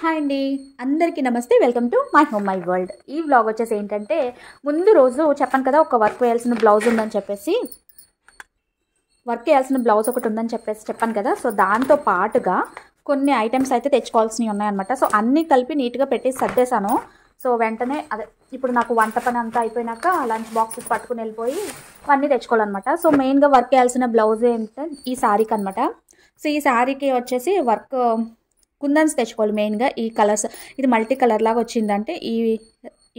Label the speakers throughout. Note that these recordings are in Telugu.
Speaker 1: హాయ్ అండి, అందరికీ నమస్తే. Welcome to my home my world. ఈ వ్లాగ్ వచ్చేసి ఏంటంటే, ముందు రోజు చెప్పాను కదా ఒక వర్క్ వేయాల్సిన బ్లౌజ్ ఉందని చెప్పేసి, చెప్పాను కదా. సో దాంతో పాటుగా కొన్ని ఐటమ్స్ అయితే తెచ్చుకోవాల్సినవి ఉన్నాయన్నమాట. సో అన్నీ కలిపి నీట్గా పెట్టి సర్దేశాను. సో వెంటనే ఇప్పుడు నాకు వంట పని అంతా అయిపోయినాక లంచ్ బాక్సెస్ పట్టుకుని వెళ్ళిపోయి అన్నీ తెచ్చుకోవాలన్నమాట. సో మెయిన్గా వర్క్ వేయాల్సిన బ్లౌజ్ ఏంటంటే ఈ శారీకి అనమాట. సో ఈ శారీకి వచ్చేసి వర్క్ కుందన్స్ తెచ్చుకోవాలి. మెయిన్గా ఈ కలర్స్, ఇది మల్టీ కలర్ లాగా వచ్చిందంటే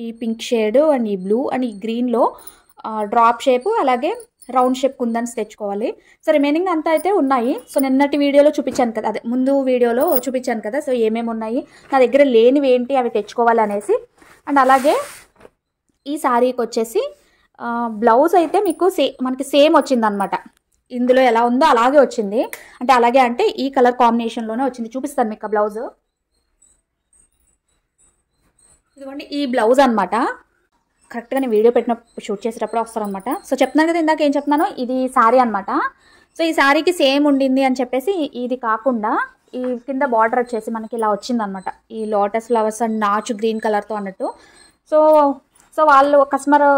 Speaker 1: ఈ పింక్ షేడ్ అండ్ ఈ బ్లూ అండ్ ఈ గ్రీన్లో డ్రాప్ షేప్ అలాగే రౌండ్ షేప్ కుందన్స్ తెచ్చుకోవాలి. సో రిమైనింగ్ అంతా అయితే ఉన్నాయి. సో నిన్నటి వీడియోలో చూపించాను కదా, ముందు వీడియోలో చూపించాను కదా. సో ఏమేమి ఉన్నాయి నా దగ్గర లేనివి ఏంటి అవి తెచ్చుకోవాలి అనేసి. అండ్ అలాగే ఈ శారీకి వచ్చేసి బ్లౌజ్ అయితే మీకు మనకి సేమ్ వచ్చిందనమాట. ఇందులో ఎలా ఉందో అలాగే వచ్చింది. అంటే ఈ కలర్ కాంబినేషన్లోనే వచ్చింది. చూపిస్తాను మీకు ఆ బ్లౌజ్. ఇదిగోండి ఈ బ్లౌజ్ అనమాట. కరెక్ట్గా నేను వీడియో షూట్ చేసేటప్పుడు వస్తారనమాట. సో చెప్తున్నాను కదా, ఇందాక ఏం చెప్తున్నాను, ఇది శారీ అనమాట. సో ఈ శారీకి సేమ్ ఉండింది అని చెప్పేసి ఇది కాకుండా ఈ కింద బార్డర్ వచ్చేసి మనకి ఇలా వచ్చిందనమాట. ఈ లోటస్ ఫ్లవర్స్ అండ్ నాచు గ్రీన్ కలర్తో అన్నట్టు. సో వాళ్ళు కస్టమర్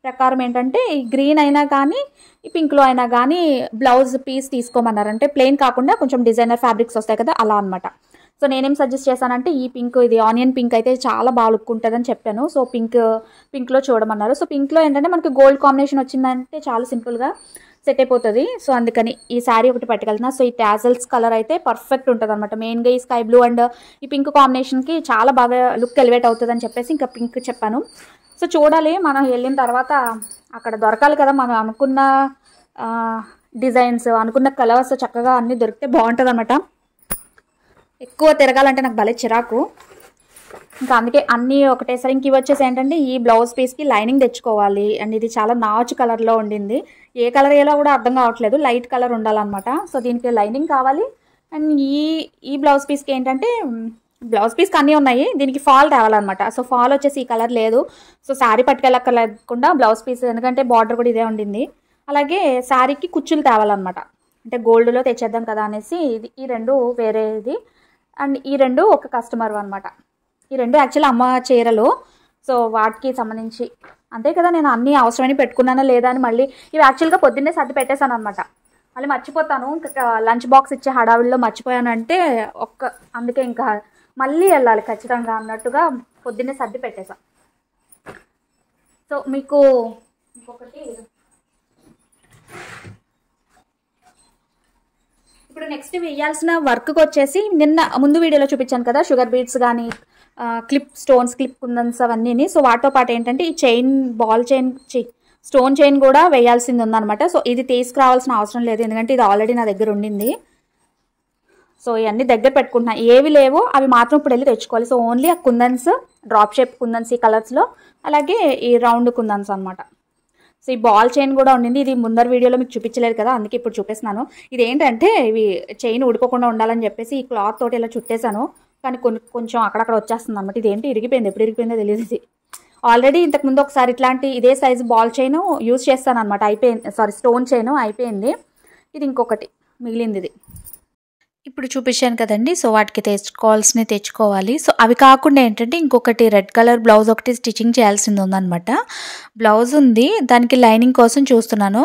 Speaker 1: ప్రకారం ఏంటంటే ఈ గ్రీన్ అయినా కానీ ఈ పింక్లో అయినా కానీ బ్లౌజ్ పీస్ తీసుకోమన్నారు. అంటే ప్లెయిన్ కాకుండా కొంచెం డిజైనర్ ఫ్యాబ్రిక్స్ వస్తాయి కదా, అలా అనమాట. సో నేనేం సజెస్ట్ చేశానంటే ఈ పింక్, ఇది ఆనియన్ పింక్ అయితే చాలా బాగా లుక్ ఉంటుందని చెప్పాను. సో పింక్లో చూడమన్నారు. సో పింక్లో ఏంటంటే మనకి గోల్డ్ కాంబినేషన్ వచ్చిందంటే చాలా సింపుల్గా సెట్ అయిపోతుంది. సో అందుకని ఈ శారీ ఒకటి పట్టుకెళ్తున్నా. సో ఈ టాజల్స్ కలర్ అయితే పర్ఫెక్ట్ ఉంటుంది అనమాట. మెయిన్గా ఈ స్కై బ్లూ అండ్ ఈ పింక్ కాంబినేషన్కి చాలా బాగా లుక్ ఎలివేట్ అవుతుంది అని చెప్పేసి ఇంకా పింక్ చెప్పాను. సో చూడాలి, మనం వెళ్ళిన తర్వాత అక్కడ దొరకాలి కదా, మనం అనుకున్న డిజైన్స్ అనుకున్న కలర్స్ చక్కగా అన్నీ దొరికితే బాగుంటుంది అనమాట. ఎక్కువ తిరగాలంటే నాకు భలే చిరాకు. ఇంకా అందుకే అన్నీ ఒకటేసారి. ఇంక ఇవి వచ్చేసి ఏంటంటే ఈ బ్లౌజ్ పీస్కి లైనింగ్ తెచ్చుకోవాలి. అండ్ ఇది చాలా నాచు కలర్లో ఉండింది. ఏ కలర్ ఏలో కూడా అర్థం కావట్లేదు, లైట్ కలర్ ఉండాలన్నమాట. సో దీనికి లైనింగ్ కావాలి. అండ్ ఈ బ్లౌజ్ పీస్కి ఏంటంటే బ్లౌజ్ పీస్కి అన్నీ ఉన్నాయి, దీనికి ఫాల్ తేవాలన్నమాట. సో ఫాల్ వచ్చేసి ఈ కలర్ లేదు. సో శారీ పట్టుకెళ్ళక్కర్లేకుండా బ్లౌజ్ పీస్, ఎందుకంటే బార్డర్ కూడా ఇదే ఉండింది. అలాగే శారీకి కుచ్చులు తేవాలన్నమాట. అంటే గోల్డ్లో తెచ్చేద్దాం కదా అనేసి ఈ రెండు వేరేది. అండ్ ఈ రెండు ఒక కస్టమర్ అనమాట. ఈ రెండు యాక్చువల్లీ అమ్మ చీరలు. సో వాటికి సంబంధించి అంతే కదా, నేను అన్నీ అవసరమని పెట్టుకున్నానా లేదా అని మళ్ళీ ఇవి యాక్చువల్గా పొద్దున్నే సర్ది పెట్టేశాను అనమాట. మళ్ళీ మర్చిపోతాను, ఇంకా లంచ్ బాక్స్ ఇచ్చే హడావిడిలో మర్చిపోయానంటే అందుకే ఇంకా మళ్ళీ వెళ్ళాలి ఖచ్చితంగా అన్నట్టుగా పొద్దున్నే సర్ది పెట్టేశాను. సో మీకు ఇంకొకటి, ఇప్పుడు నెక్స్ట్ వేయాల్సిన వర్క్కి వచ్చేసి నిన్న ముందు వీడియోలో చూపించాను కదా, షుగర్ బీడ్స్ కానీ క్లిప్ కుందన్స్ అవన్నీ. సో వాటితో పాటు ఏంటంటే ఈ చైన్, స్టోన్ చైన్ కూడా వేయాల్సింది ఉందన్నమాట. సో ఇది తీసుకురావాల్సిన అవసరం లేదు, ఎందుకంటే ఇది ఆల్రెడీ నా దగ్గర ఉండింది. సో ఇవన్నీ దగ్గర పెట్టుకుంటున్నా, ఏవి లేవో అవి మాత్రం ఇప్పుడు వెళ్ళి తెచ్చుకోవాలి. సో ఓన్లీ ఆ కుందన్స్, డ్రాప్ షేప్ కుందన్స్ ఈ కలర్స్లో, అలాగే ఈ రౌండ్ కుందన్స్ అనమాట. సో ఈ బాల్ చైన్ కూడా ఉండింది. ఇది ముందర వీడియోలో మీకు చూపించలేదు కదా, అందుకే ఇప్పుడు చూపిస్తున్నాను. ఇది ఏంటంటే ఇవి చైన్ ఉడిపోకుండా ఉండాలని చెప్పేసి ఈ క్లాత్ తోటి ఇలా చుట్టేశాను. కానీ కొంచెం అక్కడక్కడ వచ్చేస్తుంది అనమాట. ఇది ఏంటి ఇరిగిపోయింది, ఎప్పుడు ఇరిగిపోయిందో తెలియదు. ఇది ఆల్రెడీ ఇంతకుముందు ఒకసారి ఇట్లాంటి ఇదే సైజు బాల్ చైన్ యూజ్ చేస్తాను అనమాట. స్టోన్ చైన్ అయిపోయింది. ఇది ఇంకొకటి మిగిలింది. ఇది ఇప్పుడు చూపించాను కదండి. సో వాటికి తెచ్చుకోవాల్సినవి తెచ్చుకోవాలి. సో అవి కాకుండా ఏంటంటే ఇంకొకటి రెడ్ కలర్ బ్లౌజ్ ఒకటి స్టిచ్చింగ్ చేయాల్సింది ఉందన్నమాట. బ్లౌజ్ ఉంది, దానికి లైనింగ్ కోసం చూస్తున్నాను.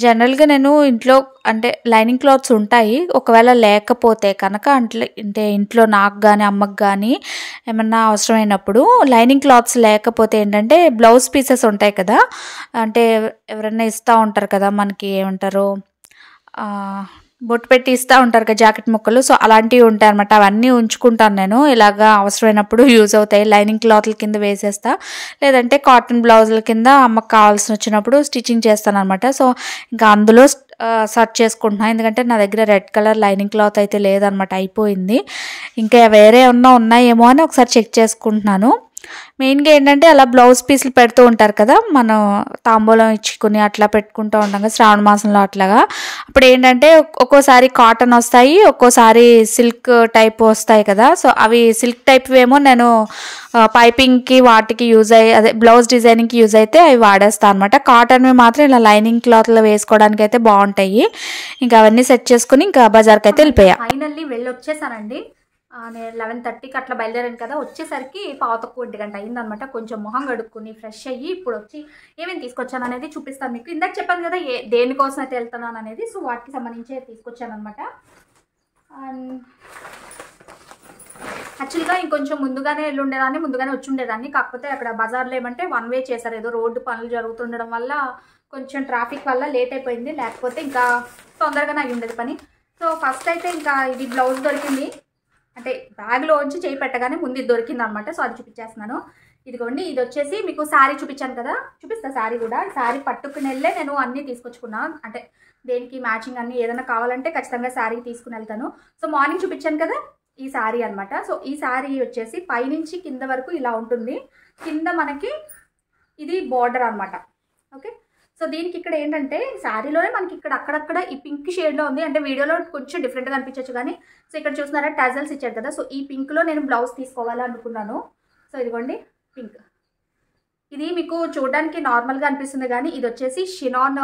Speaker 1: జనరల్గా నేను ఇంట్లో అంటే లైనింగ్ క్లాత్స్ ఉంటాయి, ఒకవేళ లేకపోతే కనుక అంటే ఇంట్లో నాకు కానీ అమ్మకు కానీ ఏమన్నా అవసరమైనప్పుడు లైనింగ్ క్లాత్స్ లేకపోతే ఏంటంటే బ్లౌజ్ పీసెస్ ఉంటాయి కదా, అంటే ఎవరైనా ఇస్తూ ఉంటారు కదా, మనకి ఏమంటారు బొట్టు పెట్టి ఇస్తూ ఉంటారు కదా జాకెట్ ముక్కలు. సో అలాంటివి ఉంటాయి అనమాట. అవన్నీ ఉంచుకుంటాను నేను, ఇలాగా అవసరమైనప్పుడు యూజ్ అవుతాయి. లైనింగ్ క్లాత్ల కింద వేసేస్తా, లేదంటే కాటన్ బ్లౌజుల కింద అమ్మకు కావాల్సి వచ్చినప్పుడు స్టిచ్చింగ్ చేస్తాను అనమాట. సో ఇంకా అందులో సర్చ్ చేసుకుంటున్నాను, ఎందుకంటే నా దగ్గర రెడ్ కలర్ లైనింగ్ క్లాత్ అయితే లేదనమాట, అయిపోయింది. ఇంకా వేరే ఉన్నాయేమో అని ఒకసారి చెక్ చేసుకుంటున్నాను. మెయిన్గా ఏంటంటే అలా బ్లౌజ్ పీసులు పెడుతూ ఉంటారు కదా, మనం తాంబూలం ఇచ్చుకుని అట్లా పెట్టుకుంటూ ఉంటాం కదా శ్రావణ మాసంలో అట్లాగా. అప్పుడు ఏంటంటే ఒక్కోసారి కాటన్ వస్తాయి, ఒక్కోసారి సిల్క్ టైప్ వస్తాయి కదా. సో అవి సిల్క్ టైప్ ఏమో నేను పైపింగ్కి వాటికి అదే బ్లౌజ్ డిజైనింగ్కి యూజ్ అయితే అవి వాడేస్తాను అనమాట. కాటన్వి మాత్రం ఇలా లైనింగ్ క్లాత్లో వేసుకోవడానికి అయితే బాగుంటాయి. ఇంకా అవన్నీ సెట్ చేసుకుని ఇంకా బజార్కి అయితే వెళ్ళిపోయా. ఫైనల్లీ వెళ్ళి వచ్చేసానండి. నేను 11:30కి అట్లా బయలుదేరాను కదా, వచ్చేసరికి 1:15 అయిందనమాట. కొంచెం మొహం కడుక్కుని ఫ్రెష్ అయ్యి ఇప్పుడు వచ్చి ఏమేమి తీసుకొచ్చాను అనేది చూపిస్తాను మీకు. ఇందాక చెప్పాను కదా దేనికోసం అయితే వెళ్తున్నాను అనేది, సో వాటికి సంబంధించి తీసుకొచ్చాను అనమాట. అండ్ యాక్చువల్గా ఇంకొంచెం ముందుగానే వెళ్ళుండేదాన్ని, ముందుగానే వచ్చి ఉండేదాన్ని. కాకపోతే అక్కడ బజార్లో ఏమంటే 1 వే చేశారు, ఏదో రోడ్డు పనులు జరుగుతుండడం వల్ల కొంచెం ట్రాఫిక్ వల్ల లేట్ అయిపోయింది, లేకపోతే ఇంకా తొందరగానే అయ్యి ఉండేది పని. సో ఫస్ట్ అయితే ఇంకా ఇది బ్లౌజ్ దొరికింది, అంటే బ్యాగ్లోంచి చేయి పెట్టగానే ముందు ఇది దొరికింది అనమాట. సో అది చూపించేస్తున్నాను. ఇదిగోండి, ఇది వచ్చేసి మీకు శారీ చూపించాను కదా, చూపిస్తా శారీ కూడా. శారీ పట్టుకుని వెళ్ళే నేను అన్నీ తీసుకొచ్చుకున్నాను, అంటే దేనికి మ్యాచింగ్ అన్నీ ఏదైనా కావాలంటే ఖచ్చితంగా శారీ తీసుకుని వెళ్తాను. సో మార్నింగ్ చూపించాను కదా ఈ శారీ అనమాట. సో ఈ శారీ వచ్చేసి పైనుంచి కింద వరకు ఇలా ఉంటుంది. కింద మనకి ఇది బార్డర్ అనమాట. ఓకే, సో దీనికి ఇక్కడ ఏంటంటే శారీలోనే మనకి ఇక్కడ అక్కడక్కడ ఈ పింక్ షేడ్లో ఉంది, అంటే వీడియోలో కొంచెం డిఫరెంట్గా అనిపించవచ్చు కానీ. సో ఇక్కడ చూస్తున్నారా టజల్స్ ఇచ్చారు కదా, సో ఈ పింక్లో నేను బ్లౌజ్ తీసుకోవాలనుకున్నాను. సో ఇదిగోండి పింక్, ఇది మీకు చూడడానికి నార్మల్గా అనిపిస్తుంది కానీ ఇది వచ్చేసి షినాన్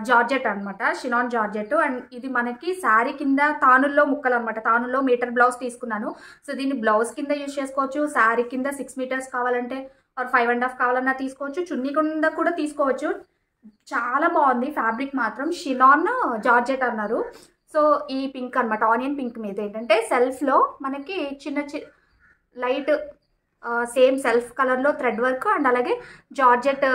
Speaker 1: జార్జెట్ అనమాట, షినాన్ జార్జెట్. అండ్ ఇది మనకి శారీ కింద తానుల్లో ముక్కలు అనమాట, తానుల్లో మీటర్ బ్లౌజ్ తీసుకున్నాను. సో దీన్ని బ్లౌజ్ కింద యూజ్ చేసుకోవచ్చు, శారీ కింద 6 మీటర్స్ కావాలంటే ఆర్ 5.5 కావాలన్నా తీసుకోవచ్చు, చున్నీ కింద కూడా తీసుకోవచ్చు. చాలా బాగుంది ఫ్యాబ్రిక్ మాత్రం. షినాన్ జార్జెట్ అన్నారు. సో ఈ పింక్ అనమాట, ఆనియన్ పింక్ మీద ఏంటంటే సెల్ఫ్లో మనకి చిన్న లైట్ సేమ్ సెల్ఫ్ కలర్లో థ్రెడ్ వర్క్ అండ్ అలాగే జార్జెట్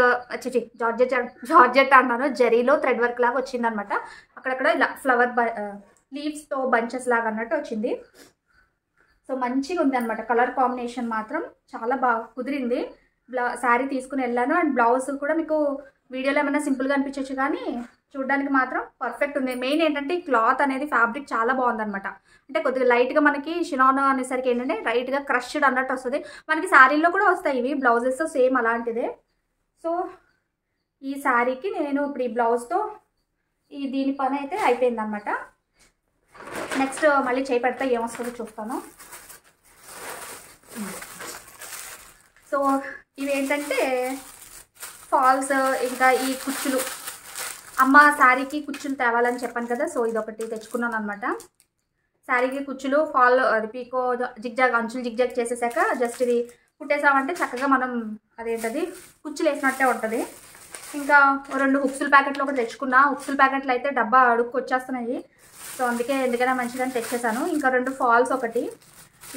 Speaker 1: అన్నాను, జరీలో థ్రెడ్ వర్క్ లాగా వచ్చిందనమాట. అక్కడక్కడ ఇలా ఫ్లవర్ లీవ్స్తో బంచెస్ లాగా అన్నట్టు వచ్చింది. సో మంచిగా ఉంది అనమాట, కలర్ కాంబినేషన్ మాత్రం చాలా బాగా కుదిరింది. శారీ తీసుకుని వెళ్ళాను. అండ్ బ్లౌజ్ కూడా మీకు వీడియోలో ఏమైనా సింపుల్గా అనిపించవచ్చు కానీ చూడడానికి మాత్రం పర్ఫెక్ట్ ఉంది. మెయిన్ ఏంటంటే ఈ క్లాత్ అనేది ఫ్యాబ్రిక్ చాలా బాగుందనమాట, అంటే కొద్దిగా లైట్గా మనకి షినాన్ అనేసరికి ఏంటంటే లైట్గా క్రష్డ్ అన్నట్టు వస్తుంది. మనకి శారీలో కూడా వస్తాయి ఇవి బ్లౌజెస్ సేమ్ అలాంటిదే. సో ఈ శారీకి నేను ఇప్పుడు ఈ బ్లౌజ్తో దీని పని అయితే అయిపోయిందనమాట. నెక్స్ట్ మళ్ళీ చేయి పెడితే ఏమొస్తుందో చూస్తాను. సో ఇవేంటంటే ఫాల్స్, ఇంకా ఈ కుచ్చులు, అమ్మ శారీకి కుచ్చులు తేవాలని చెప్పాను కదా, సో ఇదొకటి తెచ్చుకున్నాను అనమాట. శారీకి కుచ్చులు ఫాల్, అది పీకో జిగ్జాగ్ అంచులు జిగ్జాగ్ చేసేసాక జస్ట్ ఇది కుట్టేసామంటే చక్కగా మనం అదేంటది కుచ్చులు వేసినట్టే ఉంటుంది. ఇంకా 2 హుక్సుల ప్యాకెట్లు ఒకటి తెచ్చుకున్నా. హుక్సుల ప్యాకెట్లు అయితే డబ్బా అడుక్కు వచ్చేస్తున్నాయి, సో అందుకే ఎందుకైనా మంచిదని తెచ్చేసాను. ఇంకా 2 ఫాల్స్, ఒకటి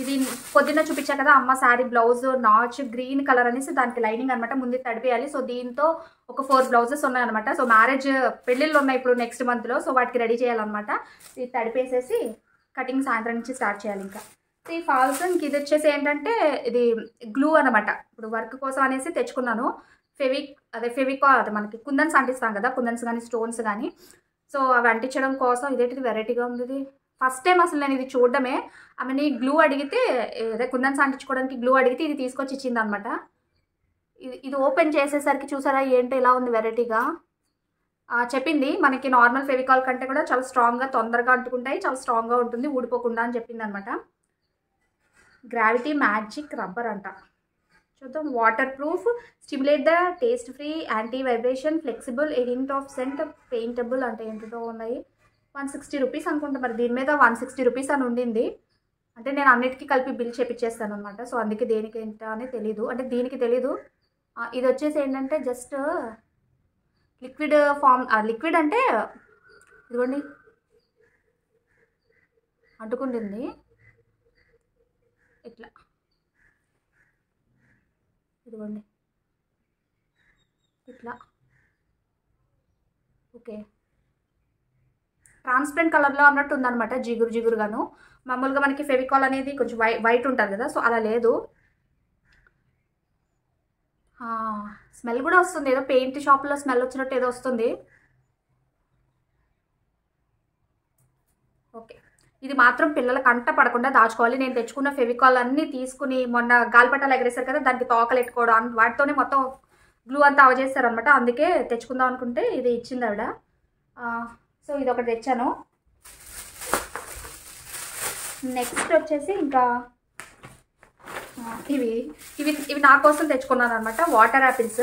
Speaker 1: ఇది పొద్దున్న చూపించా కదా అమ్మ sari blouse notch green colour అనేసి దానికి లైనింగ్ అనమాట, ముందు తడిపేయాలి. సో దీంతో ఒక 4 బ్లౌజెస్ ఉన్నాయన్నమాట. సో మ్యారేజ్ పెళ్ళిళ్ళు ఉన్నాయి ఇప్పుడు నెక్స్ట్ మంత్లో, సో వాటికి రెడీ చేయాలన్నమాట. ఇది తడిపేసేసి కటింగ్ సాయంత్రం నుంచి స్టార్ట్ చేయాలి. ఇంకా ఈ ఫాల్స్ ఇంక ఇది వచ్చేసి ఏంటంటే ఇది గ్లూ అనమాట, ఇప్పుడు వర్క్ కోసం అనేసి తెచ్చుకున్నాను. ఫెవికా అది మనకి కుందన్స్ అంటిస్తాం కదా, కుందన్స్ కానీ స్టోన్స్ కానీ, సో అవి అంటించడం కోసం. ఇదేంటిది వెరైటీగా ఉంది, ఇది ఫస్ట్ టైం అసలు నేను ఇది చూడడమే. ఆమెని గ్లూ అడిగితే, అదే కుందన్స్ అంటించుకోవడానికి గ్లూ అడిగితే ఇది తీసుకొచ్చి ఇచ్చింది అనమాట. ఇది ఓపెన్ చేసేసరికి చూసారా ఏంటో ఇలా ఉంది వెరైటీగా. చెప్పింది మనకి నార్మల్ ఫెవికాల్ కంటే కూడా చాలా స్ట్రాంగ్గా తొందరగా అంటుకుంటాయి, చాలా స్ట్రాంగ్గా ఉంటుంది, ఊడిపోకుండా అని చెప్పింది అనమాట. గ్రావిటీ మ్యాజిక్ రబ్బర్ అంట, చూద్దాం. Water proof, stimulate the taste free, anti vibration, flexible, a hint of scent, paintable అంటే ఏంటో ఉన్నాయి. 160 రూపీస్ అనుకుంటా, మరి దీని మీద 160 రూపీస్ అని ఉండింది. అంటే నేను అన్నిటికీ కలిపి బిల్ చేపించేస్తాను అనమాట, సో అందుకే దేనికి ఏంటో అని తెలీదు, అంటే దీనికి తెలీదు. ఇది వచ్చేసి ఏంటంటే జస్ట్ లిక్విడ్ ఫామ్, లిక్విడ్ అంటే ఇదిగోండి అంటుకుంటుంది ఇట్లా, ఇదిగోండి ఇట్లా. ఓకే, ట్రాన్స్పరెంట్ కలర్లో అన్నట్టు ఉందన్నమాట, జిగురు జిగురుగాను. మామూలుగా మనకి ఫెవికాల్ అనేది కొంచెం వైట్ ఉంటుంది కదా, సో అలా లేదు. స్మెల్ కూడా వస్తుంది, ఏదో పెయింట్ షాప్లో స్మెల్ వచ్చినట్టు ఏదో వస్తుంది. ఓకే, ఇది మాత్రం పిల్లల కంట పడకుండా దాచుకోవాలి. నేను తెచ్చుకున్న ఫెవికాల్ అన్నీ తీసుకుని మొన్న గాలిపటాలు ఎగరేసారు కదా, దానికి తోకలు ఎట్టుకోవడం వాటితోనే మొత్తం గ్లూ అంతా అవజేస్తారనమాట. అందుకే తెచ్చుకుందాం అనుకుంటే ఇది ఇచ్చింది ఆవిడ. సో ఇది ఒకటి తెచ్చాను. నెక్స్ట్ వచ్చేసి ఇంకా ఇవి ఇవి ఇవి నా కోసం తెచ్చుకున్నాను అనమాట. వాటర్ యాపిల్స్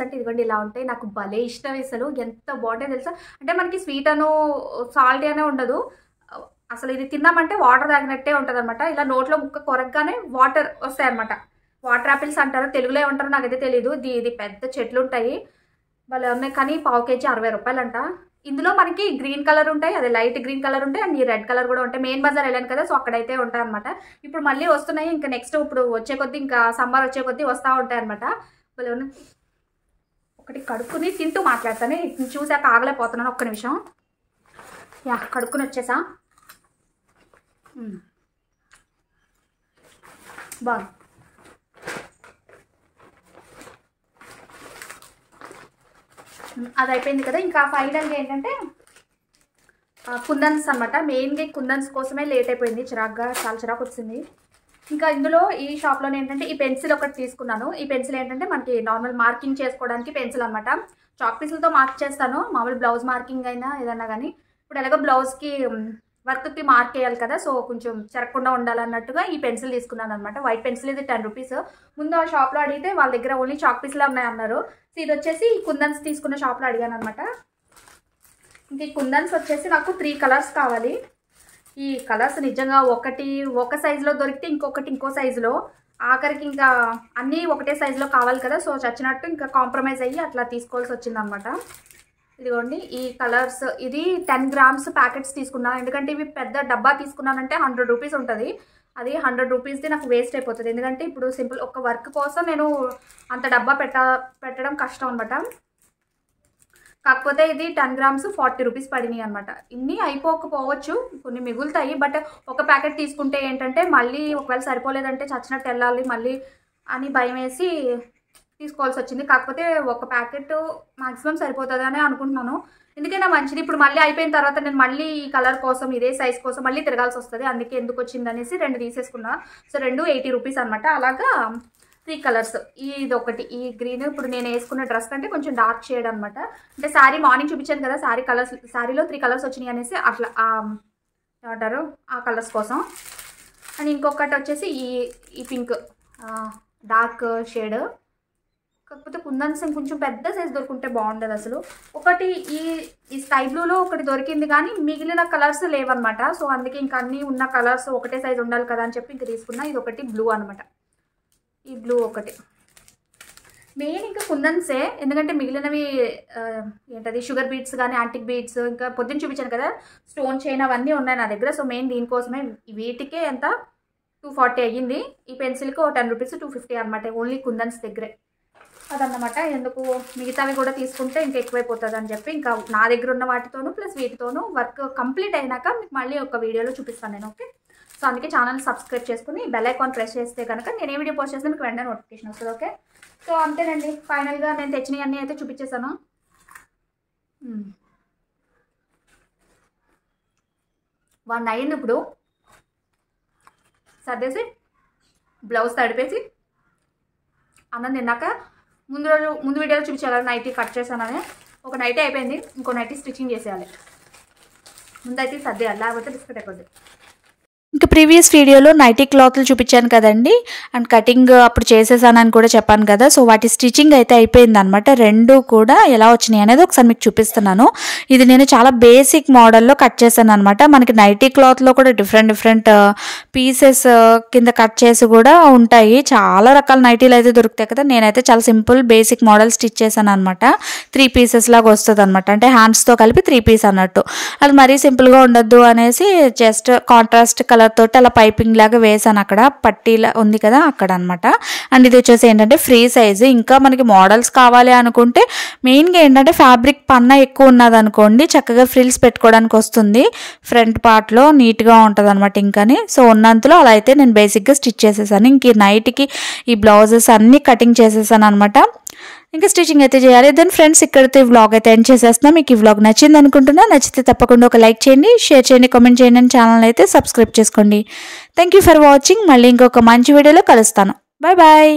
Speaker 1: అంటే ఇదిగోండి ఇలా ఉంటాయి. నాకు భలే ఇష్టం, అసలు ఎంత బాగుంటాయి తెలుసా. అంటే మనకి స్వీట్ అను సాల్ట్ అనే ఉండదు, అసలు ఇది తిన్నామంటే వాటర్ తాగినట్టే ఉంటుంది అనమాట. ఇలా నోట్లో ముక్క కొరకగానే వాటర్ వస్తాయి అనమాట. వాటర్ యాపిల్స్ అంటారు, తెలుగులో ఏమంటారో నాకైతే తెలియదు. ఇది పెద్ద చెట్లు ఉంటాయి, భలే ఉన్నాయి. కానీ పావు కేజీ 60 రూపాయలు అంట. ఇందులో మనకి గ్రీన్ కలర్ ఉంటాయి, అదే లైట్ గ్రీన్ కలర్ ఉంటాయి, అండ్ ఈ రెడ్ కలర్ కూడా ఉంటాయి. మెయిన్ బజార్ వెళ్ళాను కదా, సో అక్కడైతే ఉంటాయి అనమాట. ఇప్పుడు మళ్ళీ వస్తున్నాయి, ఇంకా నెక్స్ట్ ఇప్పుడు వచ్చే కొద్దీ, ఇంకా సమ్మర్ వచ్చే కొద్దీ వస్తూ ఉంటాయి అనమాట. భలే ఉన్నాయి. ఒకటి కడుక్కుని తింటూ మాట్లాడతాను, చూసాక ఆగలేకపోతున్నాను. ఒక్క నిమిషం. యా, కడుక్కుని వచ్చేసా. బాగుంది. అది అయిపోయింది కదా. ఇంకా ఫైనల్గా ఏంటంటే కుందన్స్ అనమాట. మెయిన్గా కుందన్స్ కోసమే లేట్ అయిపోయింది, చిరాగ్గా, చాలా చిరాకు వచ్చింది. ఇంకా ఇందులో ఈ షాప్లోనే ఏంటంటే ఈ పెన్సిల్ ఒకటి తీసుకున్నాను. ఈ పెన్సిల్ ఏంటంటే మనకి నార్మల్ మార్కింగ్ చేసుకోవడానికి పెన్సిల్ అనమాట. చాక్ పీసులతో మార్క్ చేస్తాను, మామూలు బ్లౌజ్ మార్కింగ్ అయినా ఏదన్నా కానీ. ఇప్పుడు ఎలాగో బ్లౌజ్కి వర్క్కి మార్క్ వేయాలి కదా, సో కొంచెం చెరగకుండా ఉండాలన్నట్టుగా ఈ పెన్సిల్ తీసుకున్నాను అనమాట. వైట్ పెన్సిల్, ఇది 10 రూపీస్. ముందు ఆ షాప్లో అడిగితే వాళ్ళ దగ్గర ఓన్లీ చాక్ పీస్లో ఉన్నాయన్నారు. సో ఇది వచ్చేసి కుందన్స్ తీసుకున్న షాప్లో అడిగాను అనమాట. ఇంక ఈ కుందన్స్ వచ్చేసి నాకు 3 కలర్స్ కావాలి. ఈ కలర్స్ నిజంగా ఒక సైజులో దొరికితే ఇంకొకటి ఇంకో సైజులో, ఆఖరికి ఇంకా అన్నీ ఒకటే సైజులో కావాలి కదా, సో చచ్చినట్టు ఇంకా కాంప్రమైజ్ అయ్యి అట్లా తీసుకోవాల్సి వచ్చిందనమాట. ఇదిగోండి ఈ కలర్స్. ఇది 10 గ్రామ్స్ ప్యాకెట్స్ తీసుకున్నాను, ఎందుకంటే ఇవి పెద్ద డబ్బా తీసుకున్నానంటే 100 రూపీస్ ఉంటుంది. అది 100 రూపీస్ది నాకు వేస్ట్ అయిపోతుంది, ఎందుకంటే ఇప్పుడు సింపుల్ ఒక వర్క్ కోసం నేను అంత డబ్బా పెట్టడం కష్టం అనమాట. కాకపోతే ఇది 10 గ్రామ్స్ 40 రూపీస్ పడినాయి అనమాట. ఇన్ని అయిపోకపోవచ్చు, కొన్ని మిగులుతాయి. బట్ ఒక ప్యాకెట్ తీసుకుంటే ఏంటంటే మళ్ళీ ఒకవేళ సరిపోలేదంటే చచ్చినట్టు వెళ్ళాలి మళ్ళీ అని భయం వేసి తీసుకోవాల్సి వచ్చింది. కాకపోతే ఒక ప్యాకెట్ మాక్సిమం సరిపోతుంది అని అనుకుంటున్నాను, ఎందుకైనా మంచిది. ఇప్పుడు మళ్ళీ అయిపోయిన తర్వాత నేను మళ్ళీ ఈ కలర్ కోసం, ఇదే సైజ్ కోసం మళ్ళీ తిరగాల్సి వస్తుంది. అందుకే ఎందుకు వచ్చింది అనేసి 2 తీసేసుకున్నా. సో 2 80 రూపీస్ అనమాట. అలాగా 3 కలర్స్. ఇది ఒకటి, ఈ గ్రీన్ ఇప్పుడు నేను వేసుకున్న డ్రెస్ కంటే కొంచెం డార్క్ షేడ్ అనమాట. అంటే శారీ మార్నింగ్ చూపించాను కదా, శారీలో 3 కలర్స్ వచ్చినాయి అనేసి అట్లా ఏమంటారు ఆ కలర్స్ కోసం. అండ్ ఇంకొకటి వచ్చేసి ఈ పింక్ డార్క్ షేడ్. కాకపోతే కుందన్స్ కొంచెం పెద్ద సైజ్ దొరుకుంటే బాగుండదు అసలు. ఒకటి ఈ స్కై బ్లూలో ఒకటి దొరికింది, కానీ మిగిలిన కలర్స్ లేవన్నమాట. సో అందుకే ఇంకా అన్నీ ఉన్న కలర్స్ ఒకటే సైజ్ ఉండాలి కదా అని చెప్పి ఇంకా తీసుకున్నా. ఇది ఒకటి బ్లూ అనమాట, ఈ బ్లూ ఒకటి. మెయిన్ ఇంకా కుందన్సే, ఎందుకంటే మిగిలినవి ఏంటది షుగర్ బీడ్స్ కానీ యాంటిక్ బీడ్స్, ఇంకా పొద్దున్న చూపించాను కదా స్టోన్ చైన్, అవన్నీ ఉన్నాయి నా దగ్గర. సో మెయిన్ దీనికోసమే. వీటికే ఎంత 240 అయ్యింది. ఈ పెన్సిల్కి 10 రూపీస్ 250 అనమాట, ఓన్లీ కుందన్స్ దగ్గరే. అదన్నమాట. ఎందుకు మిగతావి కూడా తీసుకుంటే ఇంకా ఎక్కువైపోతుంది అని చెప్పి ఇంకా నా దగ్గర ఉన్న వాటితోనూ ప్లస్ వీటితోనూ వర్క్ కంప్లీట్ అయినాక మీకు మళ్ళీ ఒక వీడియోలో చూపిస్తాను నేను. ఓకే, సో అందుకే ఛానల్ సబ్స్క్రైబ్ చేసుకుని బెల్ ఐకాన్ ప్రెస్ చేస్తే కనుక నేను ఏ వీడియో పోస్ట్ చేస్తే మీకు వెంటనే నోటిఫికేషన్ వస్తుంది. ఓకే, సో అంతేనండి. ఫైనల్గా నేను తెచ్చినవి అన్నీ అయితే చూపించేసాను. 1 అయింది. ఇప్పుడు సర్దేసి బ్లౌజ్ తడిపేసి అన్నం తిన్నాక ముందు వీడియోలో చూపించాలి నైటీ కట్ చేశానని. ఒక నైటీ అయిపోయింది, ఇంకో నైటీ స్టిచ్చింగ్ చేసేయాలి. ముందైతే సర్దేయాలి, లేకపోతే బిస్కెట్ అయిపోద్ది.
Speaker 2: ఇంకా ప్రీవియస్ వీడియోలో నైటీ క్లాత్లు చూపించాను కదండి, అండ్ కటింగ్ అప్పుడు చేసేసానని కూడా చెప్పాను కదా. సో వాటి స్టిచ్చింగ్ అయితే అయిపోయింది అనమాట. 2 కూడా ఎలా వచ్చినాయి అనేది ఒకసారి మీకు చూపిస్తున్నాను. ఇది నేను చాలా బేసిక్ మోడల్లో కట్ చేశాను అనమాట. మనకి నైటీ క్లాత్లో కూడా డిఫరెంట్ పీసెస్ కింద కట్ చేసి కూడా ఉంటాయి. చాలా రకాల నైటీలు అయితే దొరుకుతాయి కదా. నేనైతే చాలా సింపుల్ బేసిక్ మోడల్ స్టిచ్ చేశాను అనమాట. 3 పీసెస్ లాగా వస్తుంది అనమాట, అంటే హ్యాండ్స్తో కలిపి 3 పీస్ అన్నట్టు. అది మరీ సింపుల్గా ఉండొద్దు అనేసి జస్ట్ కాంట్రాస్ట్ కలర్ తోటి అలా పైపింగ్ లాగా వేసాను. అక్కడ పట్టీలా ఉంది కదా అక్కడ అనమాట. అండ్ ఇది వచ్చేసి ఏంటంటే ఫ్రీ సైజు. ఇంకా మనకి మోడల్స్ కావాలి అనుకుంటే మెయిన్గా ఏంటంటే ఫ్యాబ్రిక్ పన్నా ఎక్కువ ఉన్నది అనుకోండి, చక్కగా ఫ్రిల్స్ పెట్టుకోవడానికి వస్తుంది. ఫ్రంట్ పార్ట్లో నీట్గా ఉంటుంది అనమాట. ఇంకాని సో ఉన్నంతలో అలా అయితే నేను బేసిక్గా స్టిచ్ చేసేసాను. ఇంక నైట్కి ఈ బ్లౌజెస్ అన్నీ కటింగ్ చేసేసాను అనమాట. ఇంకా స్టిచ్చింగ్ అయితే చేయాలి. దెన్ ఫ్రెండ్స్ ఇక్కడితో ఈ వ్లాగ్ అయితే ఎండ్ చేసేస్తున్నాం. మీకు ఈ వ్లాగ్ నచ్చింది అనుకుంటున్నా. నచ్చితే తప్పకుండా ఒక లైక్ చేయండి, షేర్ చేయండి, కామెంట్ చేయండి, అండ్ ఛానల్ అయితే సబ్స్క్రైబ్ చేసుకోండి. Thank you for watching. మళ్ళీ ఇంకొక మంచి వీడియోలో కలుస్తాను. Bye bye.